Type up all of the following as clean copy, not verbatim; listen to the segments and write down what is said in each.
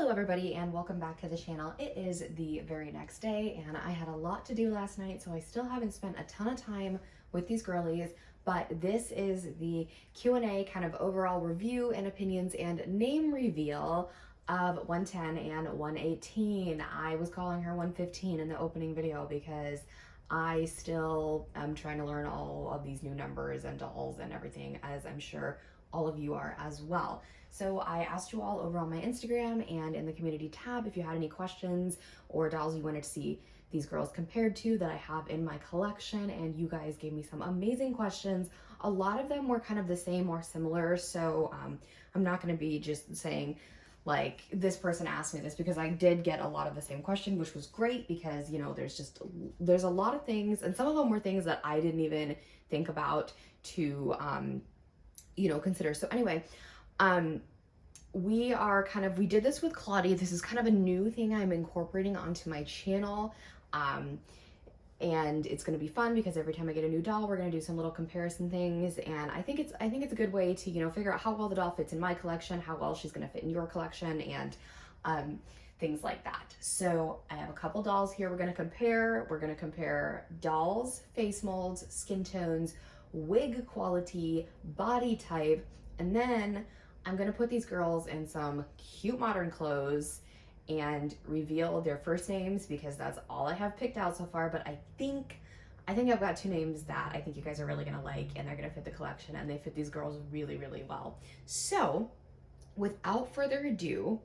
Hello everybody and welcome back to the channel. It is the very next day and I had a lot to do last night, so I still haven't spent a ton of time with these girlies, but this is the Q&A kind of overall review and opinions and name reveal of 110 and 118. I was calling her 115 in the opening video because I still am trying to learn all of these new numbers and dolls and everything, as I'm sure all of you are as well. So I asked you all over on my Instagram and in the community tab if you had any questions or dolls you wanted to see these girls compared to that I have in my collection, and you guys gave me some amazing questions. A lot of them were kind of the same or similar, so I'm not going to be just saying like this person asked me this, because I did get a lot of the same question, which was great because, you know, there's a lot of things, and some of them were things that I didn't even think about to you know, consider. So anyway, we did this with Claudia. This is kind of a new thing I'm incorporating onto my channel. And it's going to be fun because every time I get a new doll, we're going to do some little comparison things. And I think it's a good way to, you know, figure out how well the doll fits in my collection, how well she's going to fit in your collection, and things like that. So I have a couple dolls here we're going to compare. We're going to compare dolls, face molds, skin tones, wig quality, body type, and then I'm gonna put these girls in some cute modern clothes and reveal their first names, because that's all I have picked out so far. But I think I've got two names that I think you guys are really gonna like, and they're gonna fit the collection, and they fit these girls really, really well. So without further ado,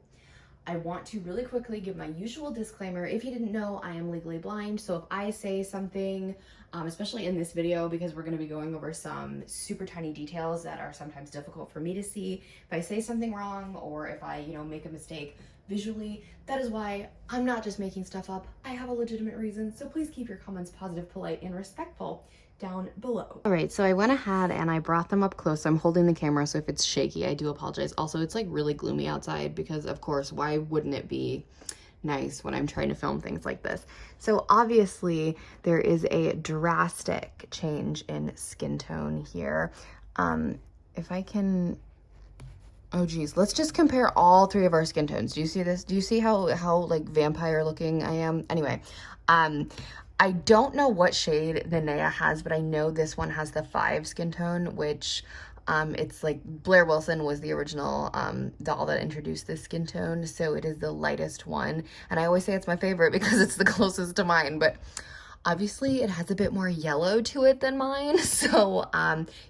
I want to really quickly give my usual disclaimer. If you didn't know, I am legally blind, so if I say something, especially in this video, because we're going to be going over some super tiny details that are sometimes difficult for me to see, if I say something wrong or if I, you know, make a mistake visually, that is why. I'm not just making stuff up. I have a legitimate reason, so please keep your comments positive, polite, and respectful down below. All right, so I went ahead and I brought them up close. I'm holding the camera, so if it's shaky, I do apologize. Also, it's like really gloomy outside because, of course, why wouldn't it be nice when I'm trying to film things like this? So obviously there is a drastic change in skin tone here. If I can, oh geez, let's just compare all three of our skin tones. Do you see this? Do you see how like vampire looking I am? Anyway, I don't know what shade Nymeria has, but I know this one has the 5 skin tone, which it's like Blair Wilson was the original doll that introduced this skin tone, so it is the lightest one. And I always say it's my favorite because it's the closest to mine, but obviously it has a bit more yellow to it than mine. So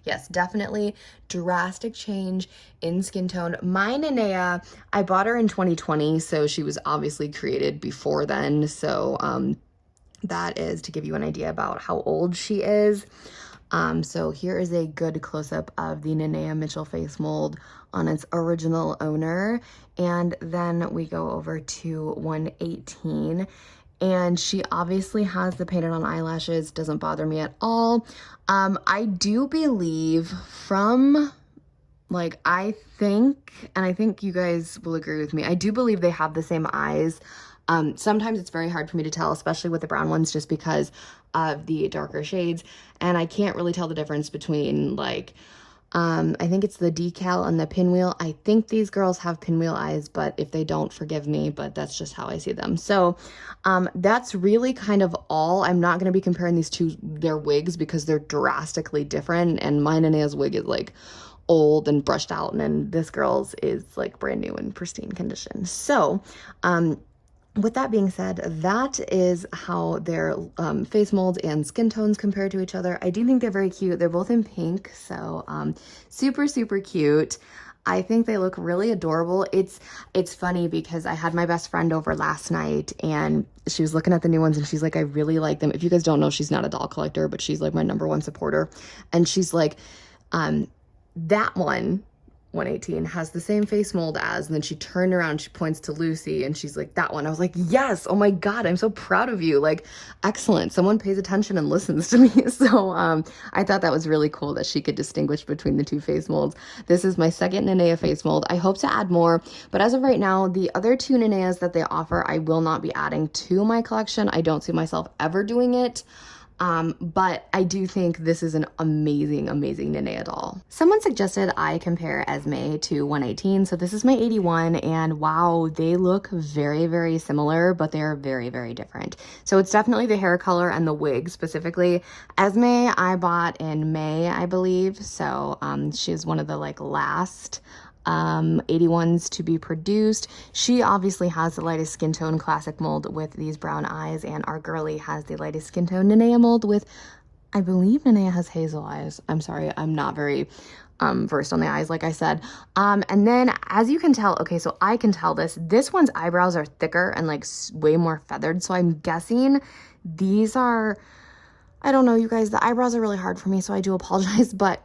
yes, definitely drastic change in skin tone. My Nymeria, I bought her in 2020, so she was obviously created before then. So that is to give you an idea about how old she is. So here is a good close-up of the Nymeria Mitchell face mold on its original owner. And then we go over to 118. And she obviously has the painted on eyelashes, doesn't bother me at all. I do believe from, like, I think, and I think you guys will agree with me, I do believe they have the same eyes. Sometimes it's very hard for me to tell, especially with the brown ones, just because of the darker shades. And I can't really tell the difference between, like, I think it's the decal and the pinwheel. I think these girls have pinwheel eyes, but if they don't, forgive me, but that's just how I see them. So that's really kind of all. I'm not going to be comparing these two, their wigs, because they're drastically different. And mine and Anna's wig is like old and brushed out, and then this girl's is like brand new and pristine condition. So with that being said, that is how their face molds and skin tones compare to each other. I do think they're very cute. They're both in pink, so super, super cute. I think they look really adorable. It's funny because I had my best friend over last night, and she was looking at the new ones, and she's like, I really like them. If you guys don't know, she's not a doll collector, but she's like my #1 supporter. And she's like, that one, 118, has the same face mold as, and then she turned around, she points to Lucy, and she's like, that one. I was like, yes, oh my god, I'm so proud of you, like, excellent, someone pays attention and listens to me. So I thought that was really cool that she could distinguish between the two face molds. This is my second Nymeria face mold. I hope to add more, but as of right now, the other 2 Nymerias that they offer, I will not be adding to my collection. I don't see myself ever doing it. But I do think this is an amazing, amazing Nymeria doll. Someone suggested I compare Esme to 118, so this is my 81, and wow, they look very, very similar, but they're very, very different. So it's definitely the hair color and the wig specifically. Esme I bought in May, I believe, so she's one of the like last 81s to be produced. She obviously has the lightest skin tone classic mold with these brown eyes, and our girly has the lightest skin tone Nymeria mold with, I believe Nymeria has hazel eyes. I'm sorry, I'm not very versed on the eyes, like I said. And then as you can tell, okay, so I can tell this one's eyebrows are thicker and like way more feathered, so I'm guessing these are, I don't know, you guys, the eyebrows are really hard for me, so I do apologize, but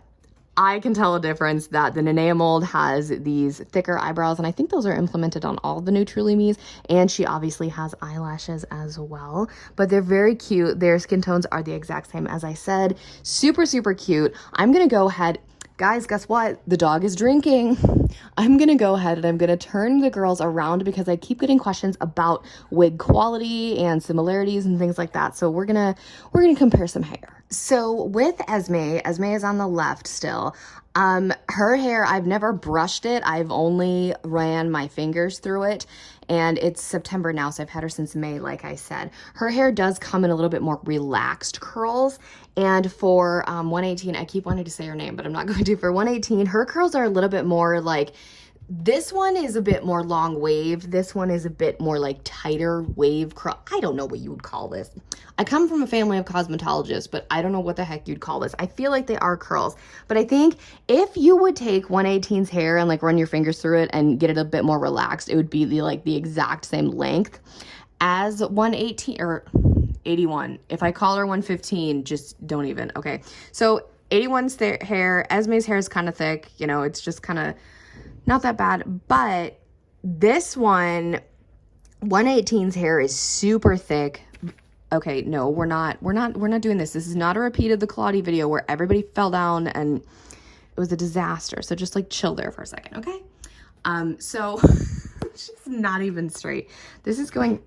I can tell a difference that the Nymeria mold has these thicker eyebrows, and I think those are implemented on all the new Truly Me's, and she obviously has eyelashes as well, but they're very cute. Their skin tones are the exact same as I said. Super, super cute. I'm gonna go ahead, guys, guess what? The dog is drinking. I'm gonna go ahead and I'm gonna turn the girls around because I keep getting questions about wig quality and similarities and things like that. So we're gonna compare some hair. So with Esme is on the left still. Her hair, I've never brushed it. I've only ran my fingers through it, and it's September now, so I've had her since May, like I said. Her hair does come in a little bit more relaxed curls, and for 118, I keep wanting to say her name, but I'm not going to. For 118, her curls are a little bit more like, this one is a bit more long wave. This one is a bit more like tighter wave curl. I don't know what you would call this. I come from a family of cosmetologists, but I don't know what the heck you'd call this. I feel like they are curls, but I think if you would take 118's hair and like run your fingers through it and get it a bit more relaxed, it would be the exact same length as 118 or 81. If I call her 115, just don't even. Okay, so 81's hair, Esme's hair is kind of thick. You know, it's just kind of not that bad, but this one, 118's hair is super thick. Okay, no, we're not doing this. This is not a repeat of the Claudie video where everybody fell down and it was a disaster. So just like chill there for a second, okay? So she's not even straight. This is going,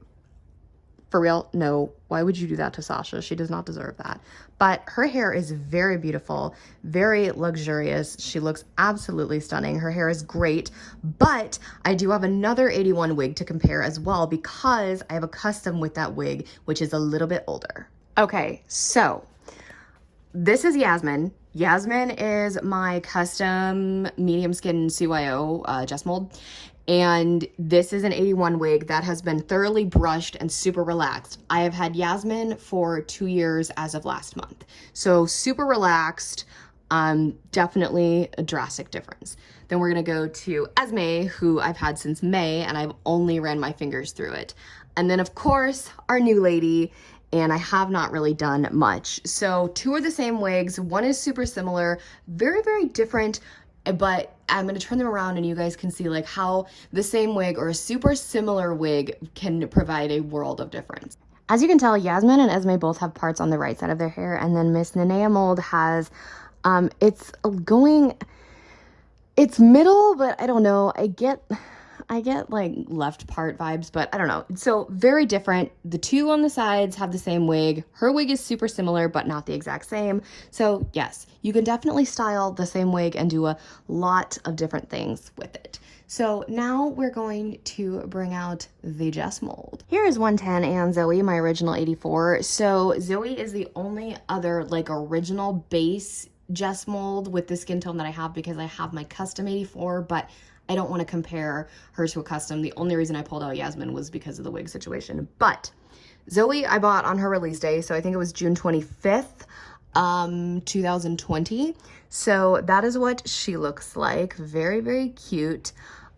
for real, no, why would you do that to Sasha? She does not deserve that. But her hair is very beautiful, very luxurious. She looks absolutely stunning. Her hair is great, but I do have another 81 wig to compare as well because I have a custom with that wig, which is a little bit older. Okay, so this is Yasmin. Yasmin is my custom medium skin CYO Jess mold. And this is an 81 wig that has been thoroughly brushed and super relaxed. I have had Yasmin for 2 years as of last month. So super relaxed, definitely a drastic difference. Then we're gonna go to Esme, who I've had since May, and I've only ran my fingers through it. And then of course, our new lady, and I have not really done much. So two are the same wigs. One is super similar, very, very different, but I'm going to turn them around and you guys can see like how the same wig or a super similar wig can provide a world of difference. As you can tell, Yasmin and Esme both have parts on the right side of their hair, and then Miss Nymeria mold has, it's middle, but I don't know. I get like left part vibes, but I don't know. So very different. The two on the sides have the same wig. Her wig is super similar, but not the exact same. So yes, you can definitely style the same wig and do a lot of different things with it. So now we're going to bring out the Jess mold. Here is 110 and Zoe, my original 84. So Zoe is the only other like original base Jess mold with the skin tone that I have because I have my custom 84, but I don't want to compare her to a custom. The only reason I pulled out Yasmin was because of the wig situation. But Zoe I bought on her release day, so I think it was June 25th, 2020. So that is what she looks like. Very, very cute.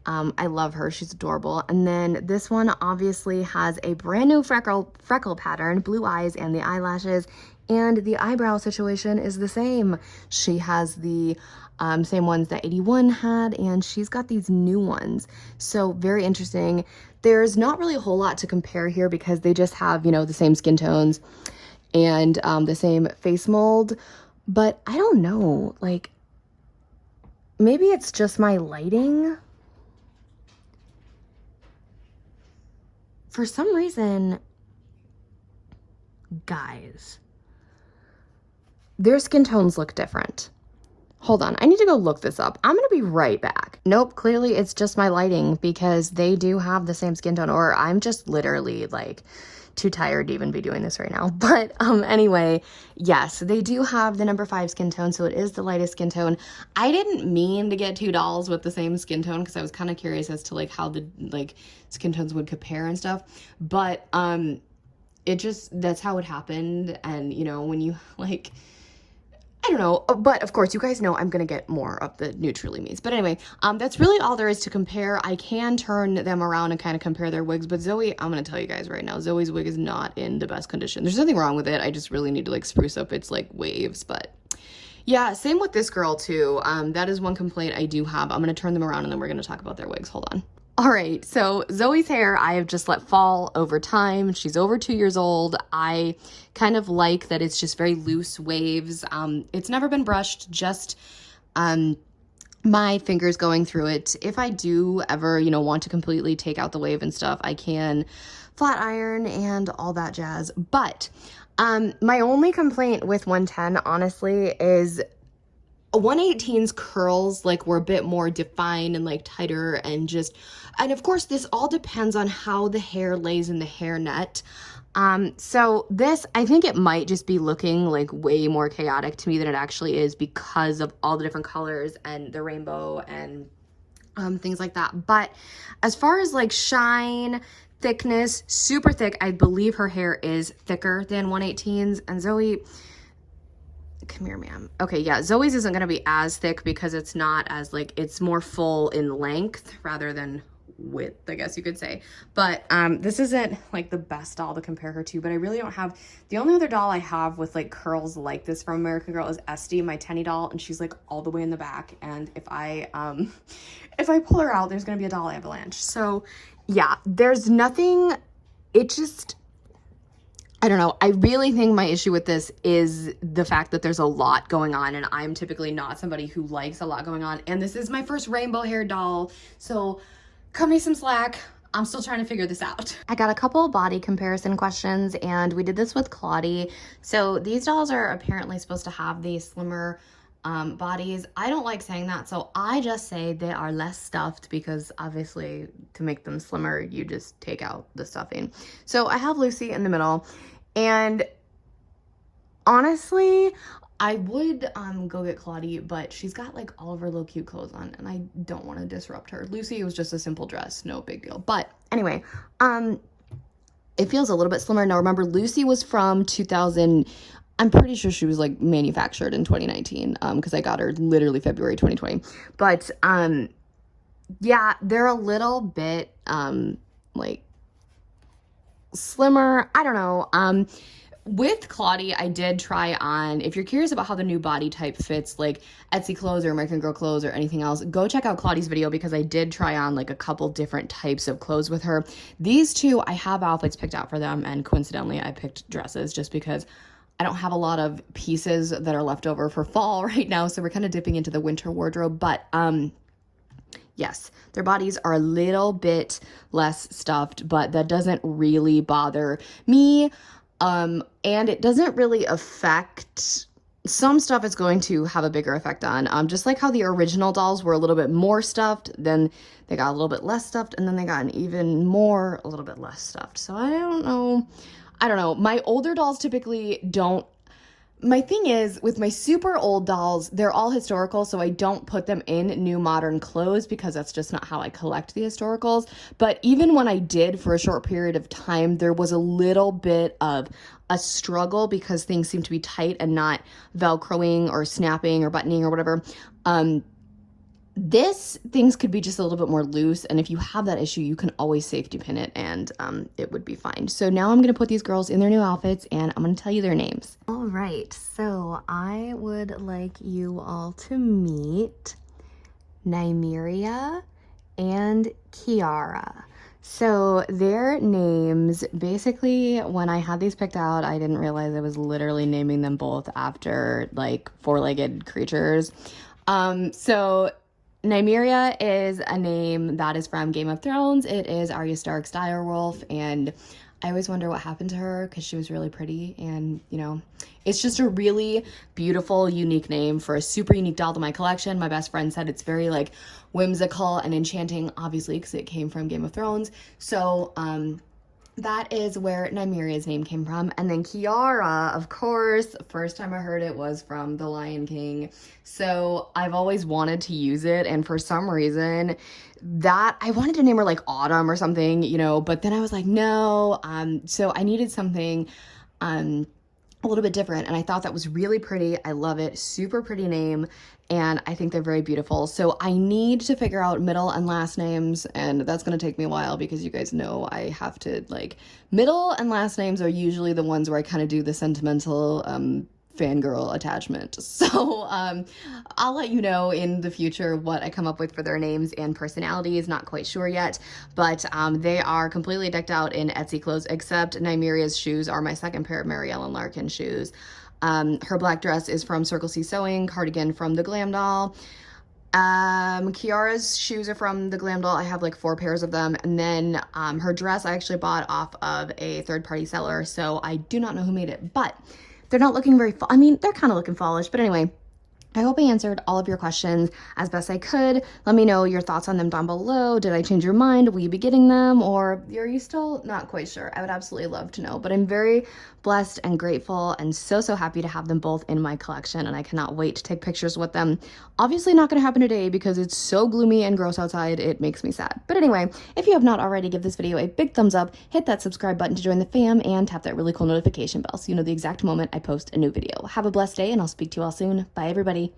I love her. She's adorable. And then this one obviously has a brand new freckle pattern, blue eyes and the eyelashes, and the eyebrow situation is the same. She has the same ones that 81 had, and she's got these new ones. So very interesting. There's not really a whole lot to compare here because they just have, you know, the same skin tones and the same face mold. But I don't know, like, maybe it's just my lighting. For some reason, guys, their skin tones look different. Hold on, I need to go look this up. I'm gonna be right back. Nope, clearly it's just my lighting because they do have the same skin tone, or I'm just literally like too tired to even be doing this right now. But anyway, yes, they do have the number 5 skin tone, so it is the lightest skin tone. I didn't mean to get 2 dolls with the same skin tone because I was kind of curious as to like how the like skin tones would compare and stuff. But it just, that's how it happened. And you know, when you like, I don't know, but of course, you guys know I'm going to get more of the Neutrally Me's. But anyway, that's really all there is to compare. I can turn them around and kind of compare their wigs, but Zoe, I'm going to tell you guys right now, Zoe's wig is not in the best condition. There's nothing wrong with it. I just really need to like spruce up its like waves, but yeah, same with this girl too. That is one complaint I do have. I'm going to turn them around and then we're going to talk about their wigs. Hold on. All right, so Zoe's hair I have just let fall over time. She's over 2 years old. I kind of like that it's just very loose waves. It's never been brushed, just my fingers going through it. If I do ever, you know, want to completely take out the wave and stuff, I can flat iron and all that jazz. But my only complaint with 110, honestly, is 118's curls like were a bit more defined and like tighter and just, and of course this all depends on how the hair lays in the hairnet. So this, I think it might just be looking like way more chaotic to me than it actually is because of all the different colors and the rainbow and things like that. But as far as like shine, thickness, super thick, I believe her hair is thicker than 118's. And Zoe, come here, ma'am. Okay, yeah, Zoe's isn't going to be as thick because it's not as like, it's more full in length rather than width, I guess you could say. But this isn't like the best doll to compare her to, but I really don't have, the only other doll I have with like curls like this from American Girl is Esty, my Tenny doll, and she's like all the way in the back. And if I pull her out, there's going to be a doll avalanche. So yeah, there's nothing, it just, I don't know. I really think my issue with this is the fact that there's a lot going on, and I'm typically not somebody who likes a lot going on. And this is my first rainbow hair doll, so cut me some slack. I'm still trying to figure this out. I got a couple body comparison questions, and we did this with Claudie. So these dolls are apparently supposed to have these slimmer bodies. I don't like saying that, so I just say they are less stuffed because obviously to make them slimmer, you just take out the stuffing. So I have Lucy in the middle, and honestly, I would go get Claudie, but she's got like all of her little cute clothes on, and I don't want to disrupt her. Lucy was just a simple dress, no big deal. But anyway, it feels a little bit slimmer. Now remember, Lucy was from 2000. I'm pretty sure she was like manufactured in 2019 because I got her literally February 2020. But yeah, they're a little bit like slimmer. I don't know. With Claudie, I did try on, if you're curious about how the new body type fits like Etsy clothes or American Girl clothes or anything else, go check out Claudie's video because I did try on like a couple different types of clothes with her. These two, I have outfits picked out for them, and coincidentally, I picked dresses just because I don't have a lot of pieces that are left over for fall right now, so we're kind of dipping into the winter wardrobe. But yes, their bodies are a little bit less stuffed, but that doesn't really bother me. And it doesn't really affect, some stuff it's going to have a bigger effect on. Just like how the original dolls were a little bit more stuffed, then they got a little bit less stuffed, and then they got an even more, a little bit less stuffed. So I don't know. My older dolls typically don't. My thing is, with my super old dolls, they're all historical, so I don't put them in new modern clothes because that's just not how I collect the historicals. But even when I did for a short period of time, there was a little bit of a struggle because things seem to be tight and not Velcroing or snapping or buttoning or whatever. Things could be just a little bit more loose, and if you have that issue, you can always safety pin it, and it would be fine. So now I'm going to put these girls in their new outfits, and I'm going to tell you their names. All right, so I would like you all to meet Nymeria and Kiara. So their names, basically, when I had these picked out, I didn't realize I was literally naming them both after like four-legged creatures. So Nymeria is a name that is from Game of Thrones. It is Arya Stark's direwolf, and I always wonder what happened to her because she was really pretty, and you know, it's just a really beautiful, unique name for a super unique doll to my collection. My best friend said it's very like whimsical and enchanting, obviously because it came from Game of Thrones. So that is where Nymeria's name came from. And then Kiara, of course, first time I heard it was from The Lion King. So I've always wanted to use it, and for some reason that I wanted to name her like Autumn or something, you know, but then I was like, no. So I needed something a little bit different, and I thought that was really pretty. I love it. Super pretty name, and I think they're very beautiful. So I need to figure out middle and last names, and that's going to take me a while because you guys know I have to, like, middle and last names are usually the ones where I kind of do the sentimental fangirl attachment. So I'll let you know in the future what I come up with for their names and personalities. Not quite sure yet, but they are completely decked out in Etsy clothes, except Nymeria's shoes are my second pair of Mary Ellen Larkin shoes. Her black dress is from Circle C Sewing, cardigan from the Glam Doll. Kiara's shoes are from the Glam Doll. I have like 4 pairs of them. And then her dress I actually bought off of a third-party seller, so I do not know who made it, but they're not looking very I mean, they're kind of looking fallish, but anyway, I hope I answered all of your questions as best I could. Let me know your thoughts on them down below. Did I change your mind? Will you be getting them? Or are you still not quite sure? I would absolutely love to know. But I'm very blessed and grateful and so happy to have them both in my collection, and I cannot wait to take pictures with them. Obviously not going to happen today because it's so gloomy and gross outside. It makes me sad. But anyway, if you have not already, give this video a big thumbs up, hit that subscribe button to join the fam, and tap that really cool notification bell so you know the exact moment I post a new video. Have a blessed day, and I'll speak to you all soon. Bye, everybody.